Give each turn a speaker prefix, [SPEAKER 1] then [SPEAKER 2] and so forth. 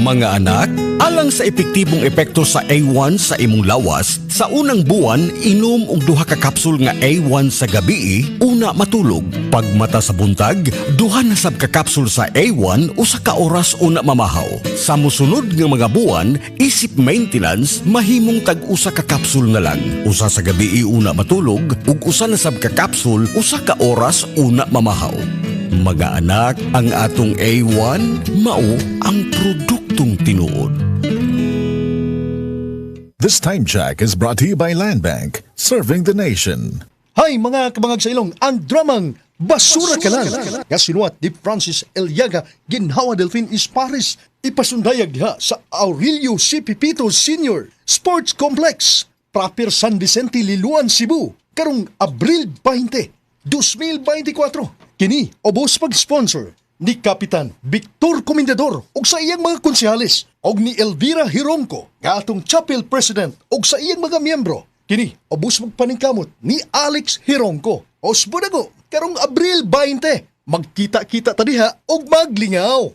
[SPEAKER 1] Mga anak, alang sa epektibong epekto sa A1 sa imong lawas, sa unang buwan, inom og duha ka kapsul nga A1 sa gabi, una matulog. Pagmata sa buntag, duha na sab ka kapsul sa A1 usa ka oras una mamahaw. Sa mosunod nga mga buwan, isip maintenance, mahimong tag-usa ka kapsul na lang. Usa sa gabi una matulog, ug usa na sab ka kapsul usa ka oras una mamahaw. Mga anak, ang atong A1, mao ang produktong tinuod.
[SPEAKER 2] This time check is brought to you by Land Bank, serving the nation.
[SPEAKER 3] Hay mga kabangag sa ilong, ang dramang Basura Ka Lang. Kasinuat ni Francis Eliaga, Ginhawa Delfin Isparis, ipasundayag diha sa Aurelio C. Pipito Sr. Sports Complex, Proper San Vicente, Liloan, Cebu, karong Abril 20, 2024. Kini obos pag-sponsor ni Kapitan Victor Comendador ug sa iyang mga konsehalis ug ni Elvira Hirongco nga atong chapel president ug sa iyang mga miyembro. Kini obos magpaningkamot ni Alex Hirongco. Osbo na ko karong Abril 20. Magkita-kita ta diha ug maglingaw.